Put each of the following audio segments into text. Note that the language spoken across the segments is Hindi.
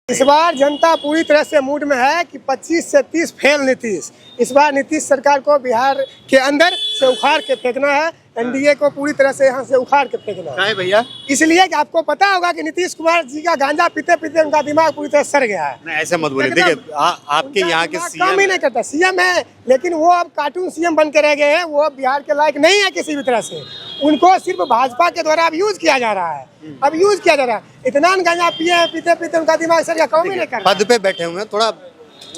इस बार जनता पूरी तरह से मूड में है कि 25 से 30 फेल नीतीश। इस बार नीतीश सरकार को बिहार के अंदर से उखाड़ के फेंकना है। एनडीए को पूरी तरह से यहाँ से उखाड़ के फेंकना है भैया। इसलिए कि आपको पता होगा कि नीतीश कुमार जी का गांजा पीते पीते उनका दिमाग पूरी तरह सड़ गया है। नहीं, ऐसे मत बोलिए। देखिए आपके यहाँ के काम ही नहीं करता। सीएम है लेकिन वो अब कार्टून सीएम बन के रह गए हैं। वो बिहार के लायक नहीं है किसी भी तरह से। उनको सिर्फ भाजपा के द्वारा अब यूज किया जा रहा है। अब यूज किया जा रहा है। इतना गांजा पिए पीते पीते उनका दिमाग सड़ गया। काम ही नहीं कर पद पे बैठे हुए हैं, थोड़ा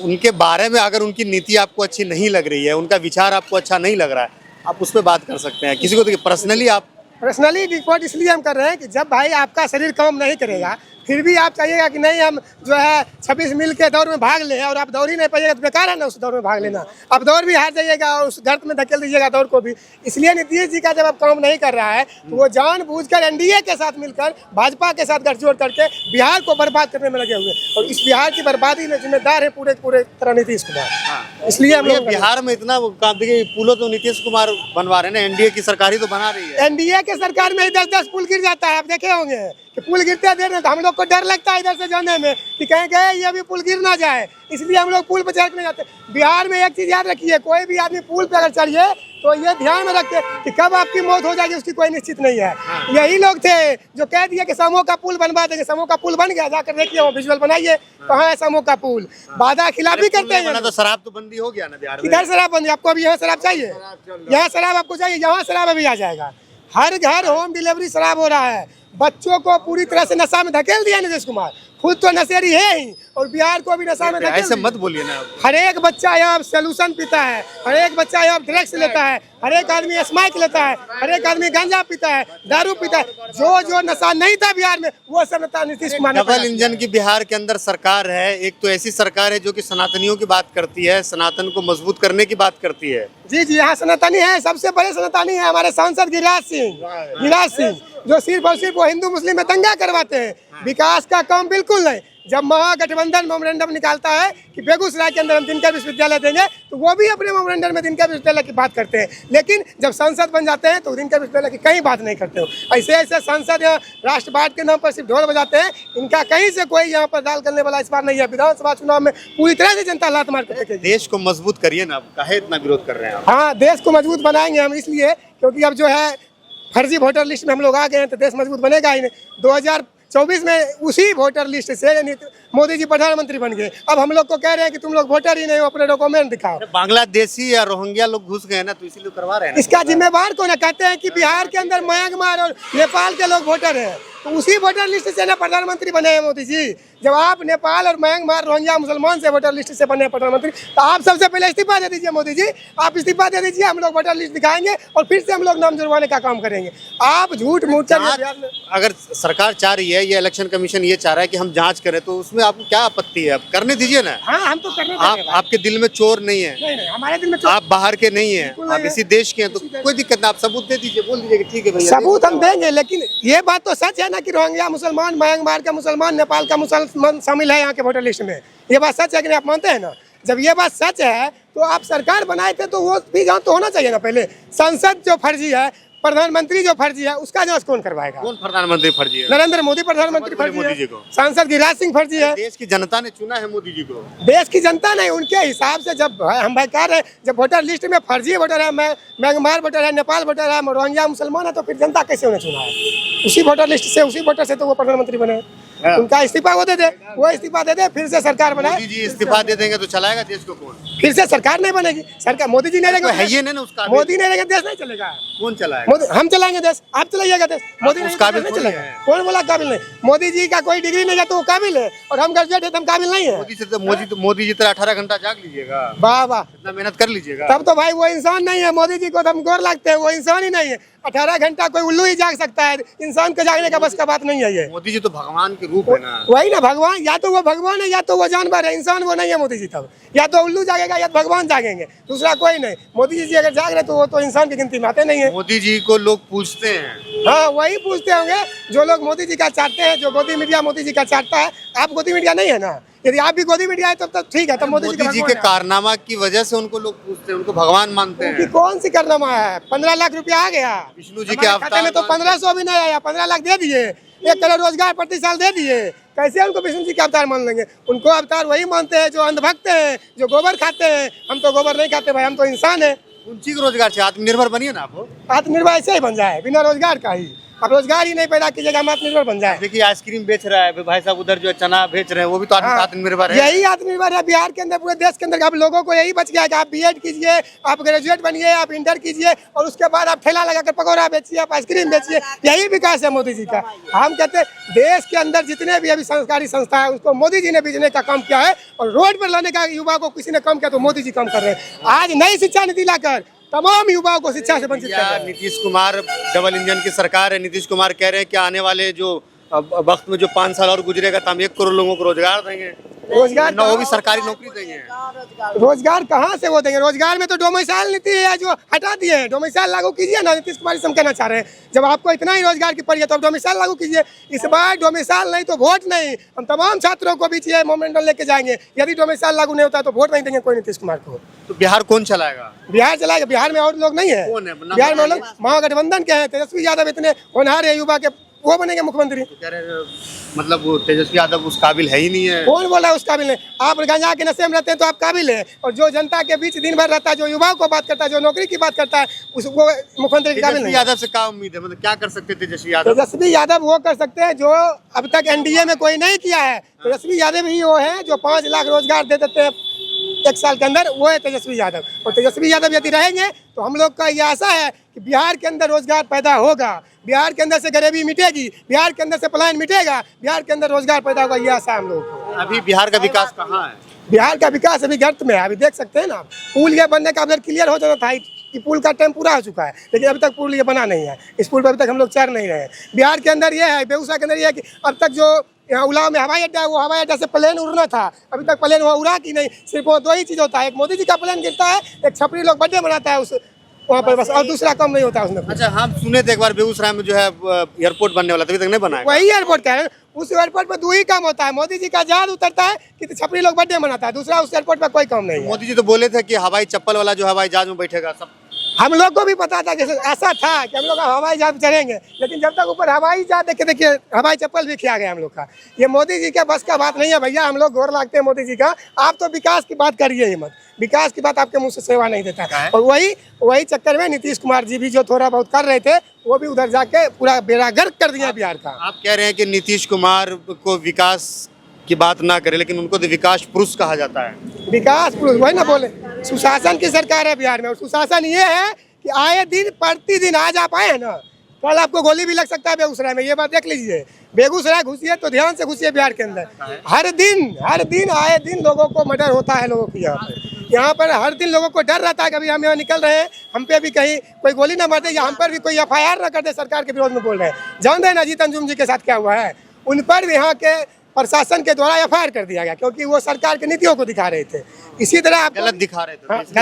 उनके बारे में अगर उनकी नीति आपको अच्छी नहीं लग रही है, उनका विचार आपको अच्छा नहीं लग रहा है, आप उस पर बात कर सकते हैं। किसी को देखिए पर्सनली रिपोर्ट इसलिए हम कर रहे हैं कि जब भाई आपका शरीर काम नहीं करेगा फिर भी आप चाहिएगा कि नहीं हम जो है 26 मील के दौड़ में भाग ले और आप दौड़ ही नहीं पाइएगा तो बेकार है ना उस दौड़ में भाग लेना। आप दौड़ भी हार जाइएगा और उस गर्त में धकेल दीजिएगा दौड़ को भी। इसलिए नीतीश जी का जब अब काम नहीं कर रहा है तो वो जानबूझकर एनडीए के साथ मिलकर भाजपा के साथ गठजोड़ करके बिहार को बर्बाद करने में लगे हुए और इस बिहार की बर्बादी में जिम्मेदार है पूरे तरह नीतीश कुमार। इसलिए हम लोग बिहार में इतना देखिए पुलों तो नीतीश कुमार बनवा रहे हैं ना, एनडीए की सरकार ही तो बना रही है। एनडीए के सरकार में 10-10 पुल गिर जाता है। आप देखे होंगे कि पुल गिरते देर में हम लोग को डर लगता है इधर से जाने में कि कहीं गए ये भी पुल गिर ना जाए, इसलिए हम लोग पुल पर चढ़ नहीं जाते। बिहार में एक चीज याद रखिए, कोई भी आदमी पुल पे अगर चढ़िए तो ये ध्यान में रखिए कि कब आपकी मौत हो जाएगी उसकी कोई निश्चित नहीं है। यही लोग थे जो कह दिए कि समूह का पुल बनवा देंगे। समूह का पुल बन गया, जाकर देखिए वो विजुअल बनाइए कहाँ है समूह का पुल। वादा खिलाफी करते हैं। तो शराब तो बंदी हो गया ना बिहार में। इधर शराब बंदी, आपको अभी यहाँ शराब चाहिए? यहाँ शराब आपको चाहिए? यहाँ शराब अभी आ जाएगा। हर घर होम डिलीवरी शराब हो रहा है। बच्चों को पूरी तरह से नशा में धकेल दिया नीतीश कुमार। खुद तो नशेड़ी है ही और बिहार को भी नशा में धकेल। ऐसे मत बोलिए ना। हर एक बच्चा यहाँ सोल्यूशन पीता है, हर एक बच्चा यहाँ ड्रग्स लेता है, हर एक आदमी स्मैक लेता है, हर एक आदमी गांजा पीता है, दारू पीता है। जो नशा नहीं था बिहार में वो सब नशा नीतीश कुमार। डबल इंजन की बिहार के अंदर सरकार है। एक तो ऐसी सरकार है जो कि सनातनियों की बात करती है, सनातन को मजबूत करने की बात करती है। जी यहाँ सनातनी है, सबसे बड़े सनातनी है हमारे सांसद गिरिराज सिंह जो सिर्फ और सिर्फ वो हिंदू मुस्लिम में दंगा करवाते हैं। विकास का काम बिल्कुल नहीं। जब महागठबंधन मेमोरेंडम निकालता है कि बेगूसराय के अंदर हम दिनकर विश्वविद्यालय देंगे तो वो भी अपने मेमोरेंडम में दिनकर विश्वविद्यालय की बात करते हैं, लेकिन जब सांसद बन जाते हैं तो दिनकर विश्वविद्यालय की कहीं बात नहीं करते हो। ऐसे सांसद राष्ट्रवाद के नाम पर सिर्फ ढोल बजाते हैं। इनका कहीं से कोई यहाँ पर दाल करने वाला इस बार नहीं है। विधानसभा चुनाव में पूरी तरह से जनता लात मार के देश को मजबूत करिए ना। काहे इतना विरोध कर रहे हैं? हाँ, देश को मजबूत बनाएंगे हम इसलिए क्योंकि अब जो है फर्जी वोटर लिस्ट में हम लोग आ गए हैं तो देश मजबूत बनेगा ही नहीं। 2024 में उसी वोटर लिस्ट से मोदी जी प्रधानमंत्री बन गए। अब हम लोग को कह रहे हैं कि तुम लोग वोटर ही नहीं हो, अपने डॉक्यूमेंट दिखाओ। बांग्लादेशी या रोहिंग्या लोग घुस गए ना तो इसीलिए करवा रहे हैं। इसका जिम्मेवार कौन है? कहते हैं कि बिहार के अंदर म्यांमार और नेपाल के लोग वोटर हैं तो उसी वोटर लिस्ट से ना प्रधानमंत्री बने हैं मोदी जी। जब आप नेपाल और म्यांमार रोहिंग्या मुसलमान से वोटर लिस्ट से बने प्रधानमंत्री तो आप सबसे पहले इस्तीफा दे दीजिए मोदी जी। आप इस्तीफा दे दीजिए, हम लोग वोटर लिस्ट दिखाएंगे और फिर से हम लोग नाम जुड़वाने का काम करेंगे। आप झूठ मूठ अगर सरकार चाह रही है, ये इलेक्शन कमीशन ये चाह रहा है कि हम जांच करें तो उसमें आपको क्या आपत्ति है? करने दीजिए ना। हाँ, हम तो करने आपके दिल में चोर नहीं है। नहीं, हमारे दिल में आप बाहर के नहीं है, आप इसी देश के हैं तो कोई दिक्कत नहीं। आप सबूत दे दीजिए, बोल दीजिए ठीक है भैया। सबूत हम देंगे, लेकिन ये बात तो सच है ना कि रोहिंग्या मुसलमान, म्यांमार का मुसलमान, नेपाल का मुसलमान शामिल है यहाँ के वोटर लिस्ट में। ये बात सच है कि नहीं? आप मानते हैं ना? जब ये बात सच है तो आप सरकार बनाए थे तो वो भी जांच तो होना चाहिए ना। पहले संसद जो फर्जी है, प्रधानमंत्री जो फर्जी है, उसका जांच कौन करवाएगा? कौन प्रधानमंत्री फर्जी है? नरेंद्र मोदी प्रधानमंत्री फर्जी है। सांसद गिरिराज सिंह फर्जी है। देश की जनता ने चुना है मोदी जी को। देश की जनता नहीं, उनके हिसाब से जब हम भाई कह रहे हैं जब वोटर लिस्ट में फर्जी वोटर है, म्यांमार वोटर है, नेपाल वोटर है, रोहिंग्या मुसलमान है, तो फिर जनता कैसे उन्हें चुना है? उसी वोटर लिस्ट से, उसी वोटर से तो वो प्रधानमंत्री बने। उनका इस्तीफा वो दे दे, वो इस्तीफा दे दे, फिर से सरकार बनाए। मोदी जी इस्तीफा दे देंगे तो चलाएगा देश को कौन? फिर से सरकार नहीं बनेगी। सरकार मोदी जी नहीं रहेंगे, है ये नहीं ना उसका। मोदी नहीं रहेंगे देश नहीं चलेगा। कौन चलाएगा? मोदी, हम चलाएंगे देश। आप चलाइएगा देश। मोदी नहीं चलेगा। कौन बोला काबिल नहीं? मोदी जी का कोई डिग्री नहीं है तो वो काबिल है और हम ग्रेजुएट है तो हम काबिल नहीं है। मोदी जी तरह 18 घंटा जाग लीजिएगा। वाह वाह, इतना मेहनत कर लीजिएगा। तब तो भाई वो इंसान नहीं है। मोदी जी को तो हम गौर लगते हैं, वो इंसान ही नहीं है। 18 घंटा कोई उल्लू ही जाग सकता है, इंसान को जागने का बस का बात नहीं है ये। मोदी जी तो भगवान के रूप है ना। वही ना भगवान, या तो वो भगवान है या तो वो जानवर है, इंसान वो नहीं है मोदी जी। तब या तो उल्लू जागेगा या तो भगवान जागेंगे, दूसरा कोई नहीं। मोदी जी अगर जाग रहे तो वो तो इंसान की गिनती में आते नहीं है। मोदी जी को लोग पूछते हैं। हाँ, वही पूछते होंगे जो लोग मोदी जी का चाहते हैं, जो गोदी मीडिया मोदी जी का चाहता है। आप गोदी मीडिया नहीं है ना। यदि आप भी गोदी मीडिया है तब तो ठीक है। तब मोदी जी के कारनामा की वजह से उनको लोग पूछते हैं, उनको भगवान मानते हैं। कौन सी कारनामा है? 15 लाख रुपया आ गया विष्णु जी के खाते में तो 1500 भी नहीं आया। 15 लाख दे दिए, 1 करोड़ रोजगार प्रति साल दे दिए, कैसे उनको विष्णु जी के अवतार मान लेंगे? उनको अवतार वही मानते हैं जो अंधभक्त हैं, जो गोबर खाते हैं। हम तो गोबर नहीं खाते भाई, हम तो इंसान है। उनकी रोजगार से आत्मनिर्भर बनिए ना आप। आत्मनिर्भर ऐसे ही बन जाए, बिना रोजगार का ही। आप रोजगार ही नहीं पैदा कीजिएगा, हम आत्मनिर्भर बन जाए। देखिए आइसक्रीम बेच रहा है भाई साहब, उधर जो चना बेच रहे हैं वो भी तो आत्मनिर्भर है। यही आत्मनिर्भर है बिहार के अंदर, पूरे देश के अंदर। आप लोगों को यही बच गया कि आप बीएड कीजिए, आप ग्रेजुएट बनिए, आप इंटर कीजिए और उसके बाद आप ठेला लगाकर पकौड़ा बेचिए, आप आइसक्रीम बेचिए। यही विकास है मोदी जी का। हम कहते हैं देश के अंदर जितने भी अभी संस्कारी संस्था है उसको मोदी जी ने बेचने का काम किया है, और रोड पर लाने का युवा को किसी ने कम किया तो मोदी जी कम कर रहे हैं। आज नई शिक्षा नीति लाकर तमाम युवाओं को शिक्षा से वंचित कर रहे हैं। नीतीश कुमार डबल इंजन की सरकार है। नीतीश कुमार कह रहे हैं कि आने वाले जो वक्त में जो 5 साल और गुजरेगा तो हम 1 करोड़ लोगों को रोजगार देंगे। रोजगार वो भी सरकारी नौकरी देंगे। रोजगार कहाँ से वो देंगे? रोजगार में तो डोमिसाइल नीति है जो हटा दिए हैं। डोमिसाइल लागू कीजिए ना, नीतीश कुमार हम कहना चाह रहे हैं। जब आपको इतना ही रोजगार की पड़ी है तो आप डोमिसाइल लागू कीजिए। इस बार डोमिसाइल नहीं तो वोट नहीं। हम तमाम छात्रों को बीच ये मोमेंटल लेके जाएंगे। यदि डोमिसाइल लागू नहीं होता तो वोट नहीं देंगे कोई नीतीश कुमार को। तो बिहार कौन चलाएगा? बिहार चलाएगा। बिहार में और लोग नहीं है। बिहार में लोग महागठबंधन के हैं। तेजस्वी यादव इतने होनहार है युवा के, वो बनेंगे मुख्यमंत्री। तो कह रहे मतलब वो तेजस्वी यादव उस काबिल है ही नहीं है। कौन बोला है उस काबिल नहीं? आप गांजा के नशे में रहते हैं तो आप काबिल है, और जो जनता के बीच दिन भर रहता है, जो युवाओं को बात करता है, जो नौकरी की बात करता है, उसको मुख्यमंत्री के काबिल नहीं। यादव से क्या उम्मीद है? मतलब क्या कर सकते हैं तेजस्वी यादव? तेजस्वी यादव वो कर सकते हैं जो अब तक एनडीए में कोई नहीं किया है। तेजस्वी यादव ही वो है जो 5 लाख रोजगार दे देते हैं 1 साल के अंदर, वो है तेजस्वी यादव। और तेजस्वी यादव यदि रहेंगे तो हम लोग का ये आशा है कि बिहार के अंदर रोजगार पैदा होगा, बिहार के अंदर से गरीबी मिटेगी, बिहार के अंदर से पलायन मिटेगा, बिहार के अंदर रोजगार पैदा होगा। ये आशा हम लोग को। अभी बिहार का विकास कहाँ है? बिहार का विकास अभी गर्त में है। अभी देख सकते हैं ना, पुल ये बनने का अगर क्लियर हो जाना था कि पुल का टाइम पूरा हो चुका है, लेकिन अभी तक पुल ये बना नहीं है। इस पुल पर अभी तक हम लोग चढ़ नहीं रहे। बिहार के अंदर ये है, बेगूसराय के अंदर ये है कि अब तक जो यहाँ उलाव में हवाई अड्डा है, वो हवाई अड्डा से प्लेन उड़ना था, अभी तक प्लेन वहाँ उड़ा कि नहीं। सिर्फ वो 2 ही चीज़ होता है, एक मोदी जी का प्लेन गिरता है, एक छपरी लोग बर्थडे मनाता है उस वहाँ पर, बस। और दूसरा काम नहीं होता उसमें। अच्छा, हम सुने थे एक बार बेगूसराय में जो है एयरपोर्ट बनने वाला था, अभी तक नहीं बना है। वही एयरपोर्ट कह रहे हैं। उस एयरपोर्ट पर 2 ही काम होता है, मोदी जी का जहाज उतरता है कि छपरी लोग बर्थडे मनाता है, दूसरा उस एयरपोर्ट पर कोई काम नहीं है। मोदी जी तो बोले थे कि हवाई चप्पल वाला जो हवाई जहाज में बैठेगा सब। हम लोग को भी पता था, जैसे ऐसा था कि हम लोग हवाई जहाज चढ़ेंगे, लेकिन जब तक ऊपर हवाई जहाज देखिए हवाई चप्पल भी खिया गया हम लोग का। ये मोदी जी के बस का बात नहीं है भैया। हम लोग गौर लागते हैं मोदी जी का। आप तो विकास की बात करिए ही मत, विकास की बात आपके मुंह से सेवा नहीं देता है। और वही चक्कर में नीतीश कुमार जी भी जो थोड़ा बहुत कर रहे थे, वो भी उधर जाके पूरा बेड़ा गर्क कर दिया बिहार का। आप कह रहे हैं कि नीतीश कुमार को विकास की बात ना करे, लेकिन उनको तो विकास पुरुष कहा जाता है। विकास पुरुष वही ना बोले। सुशासन की सरकार है बिहार में, और सुशासन ये है कि आए दिन प्रतिदिन, आज आप आए हैं ना, कल आपको गोली भी लग सकता है बेगूसराय में। ये बात देख लीजिए। बेगूसराय घुसिए तो ध्यान से घुसिए बिहार के अंदर। हर दिन आए दिन लोगों को मर्डर होता है लोगों की यहाँ पर हर दिन लोगों को डर रहता है कि अभी हम यहाँ निकल रहे हैं, हम पे भी कहीं कोई गोली ना मार दे, या हम पर भी कोई FIR ना कर दे। सरकार के विरोध में बोल रहे हैं। जानते हैं ना अजीत अंजुम जी के साथ क्या हुआ है? उन पर भी यहाँ के प्रशासन के द्वारा FIR कर दिया गया, क्योंकि वो सरकार की नीतियों को दिखा रहे थे। इसी तरह आप गलत दिखा रहे थे।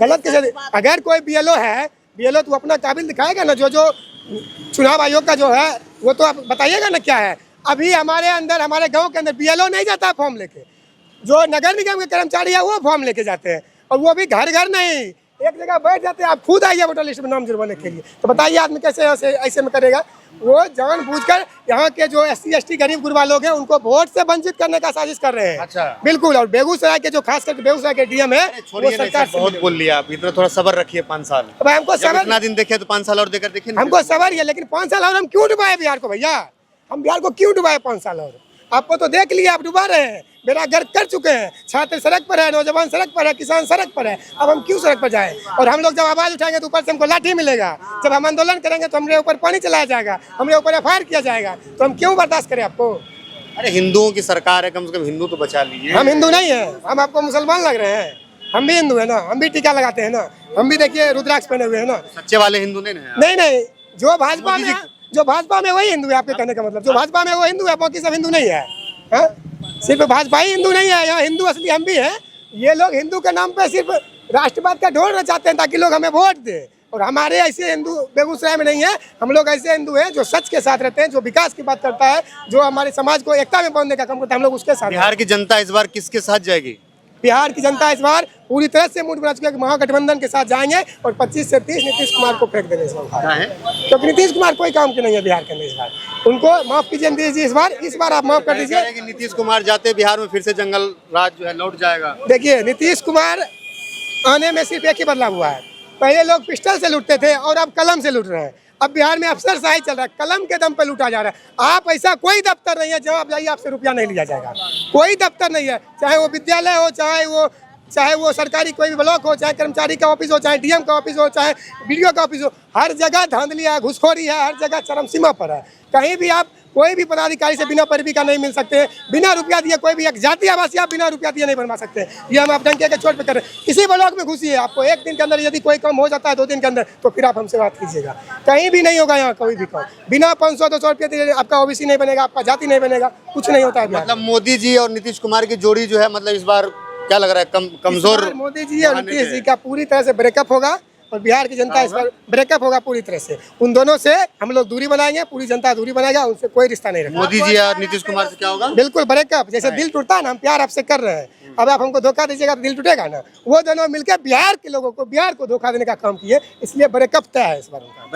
गलत कैसे? अगर कोई BLO है, BLO तो अपना काबिल दिखाएगा ना। जो चुनाव आयोग का जो है वो तो आप बताइएगा ना क्या है। अभी हमारे अंदर, हमारे गांव के अंदर BLO नहीं जाता फॉर्म लेके। जो नगर निगम के कर्मचारी है वो फॉर्म लेके जाते हैं, और वो भी घर घर नहीं, एक जगह बैठ जाते हैं। आप खुद आइए वोटर लिस्ट में नाम जुड़वाने के लिए, तो बताइए आदमी कैसे ऐसे में करेगा? वो जानबूझकर यहाँ के जो SC ST गरीब गुरबा लोग हैं उनको वोट से वंचित करने का साजिश कर रहे हैं। अच्छा। बिल्कुल। और बेगूसराय के जो खास करके बेगूसराय के DM है, वो सरकार बहुत बोल लिया आप, इतना थोड़ा सब्र रखिए। 5 साल हमको सबर, इतना दिन देखे तो 5 साल और देकर देखिए। हमको सबर है, लेकिन 5 साल और हम क्यों डुबाए बिहार को भैया? हम बिहार को क्यों डुबाए 5 साल और? आपको तो देख लिया, आप डुबा रहे हैं, बेड़ा गर्क कर चुके हैं। छात्र सड़क पर है, नौजवान सड़क पर है, किसान सड़क पर है। अब हम क्यों सड़क पर जाएं? और हम लोग जब आवाज उठाएंगे तो ऊपर से हमको लाठी मिलेगा। जब हम आंदोलन करेंगे तो हमारे ऊपर पानी चलाया जाएगा, हमारे ऊपर FIR किया जाएगा। तो हम क्यों बर्दाश्त करें आपको? अरे हिंदुओं की सरकार है, कम से कम हिंदू तो बचा लीजिए। हम हिंदू नहीं है, हम आपको मुसलमान लग रहे हैं। हम भी हिंदू है ना, हम भी टीका लगाते हैं ना, हम भी देखिए रुद्राक्ष पहने हुए है ना। सच्चे वाले हिंदू नहीं। नहीं, जो भाजपा में वही हिंदू है। आपके कहने का मतलब जो भाजपा में वो हिंदू है, बाकी सब हिंदू नहीं है। सिर्फ भाजपा ही हिंदू नहीं है, यहाँ हिंदू असली हम भी हैं। ये लोग हिंदू के नाम पे सिर्फ राष्ट्रवाद का ढोल रचाते हैं ताकि लोग हमें वोट दें। और हमारे ऐसे हिंदू बेगूसराय में नहीं है। हम लोग ऐसे हिंदू हैं जो सच के साथ रहते हैं, जो विकास की बात करता है, जो हमारे समाज को एकता में बांधने का काम करता है, हम लोग उसके साथ। बिहार की जनता इस बार किसके साथ जाएगी? बिहार की जनता इस बार पूरी तरह से मूड बना चुकी है कि महागठबंधन के साथ जाएंगे, और 25 से 30 नीतीश कुमार को फेंक देंगे इस बार, क्योंकि नीतीश कुमार कोई काम की नहीं है बिहार के अंदर इस बार। उनको माफ कीजिए नीतीश जी, इस बार आप माफ कर कह रहे दीजिए। हैं कि नीतीश कुमार जाते बिहार में फिर से जंगल राज जो है लौट जाएगा। देखिए नीतीश कुमार आने में सिर्फ एक ही बदलाव हुआ है, पहले लोग पिस्टल से लूटते थे और अब कलम से लूट रहे हैं। अब बिहार में अफसरशाही चल रहा है, कलम के दम पे लूटा जा रहा है। आप ऐसा कोई दफ्तर नहीं है जहाँ आप जाइए आपसे रुपया नहीं लिया जाएगा, कोई दफ्तर नहीं है, चाहे वो विद्यालय हो, चाहे वो सरकारी कोई भी ब्लॉक हो, चाहे कर्मचारी का ऑफिस हो, चाहे डीएम का ऑफिस हो, चाहे बीडीओ का ऑफिस हो, हर जगह धांधली है, घुसखोरी है, हर जगह चरम सीमा पर है। कहीं भी आप कोई भी पदाधिकारी से बिना पैरवी का नहीं मिल सकते, बिना रुपया दिए कोई भी एक जाति आवासी आप बिना रुपया दिए नहीं बनवा सकते। ये हम आप डंके के चोट पे कर रहे हैं। किसी ब्लॉक में घुसिए, आपको एक दिन के अंदर यदि कोई काम हो जाता है 2 दिन के अंदर, तो फिर आप हमसे बात कीजिएगा। कहीं भी नहीं होगा यहाँ कोई भी काम, बिना 500-200 रुपये दिए आपका ओबीसी नहीं बनेगा, आपका जाति नहीं बनेगा, कुछ नहीं होता है बिहार में। मतलब मोदी जी और नीतीश कुमार की जोड़ी जो है, मतलब इस बार क्या लग रहा है, कमजोर मोदी जी और नीतीश जी का पूरी तरह से ब्रेकअप होगा और बिहार की जनता इस पर ब्रेकअप होगा पूरी तरह से। उन दोनों से हम लोग दूरी बनाएंगे, पूरी जनता दूरी बनाएगा, उनसे कोई रिश्ता नहीं रखेगा। मोदी जी और नीतीश कुमार से क्या होगा? बिल्कुल ब्रेकअप। जैसे दिल टूटता है ना, हम प्यार आपसे कर रहे हैं, अब आप हमको धोखा दीजिएगा तो दिल टूटेगा ना। वो दोनों मिलकर बिहार के लोगों को, बिहार को धोखा देने का काम किए, इसलिए ब्रेकअप तय है इस बार उनका।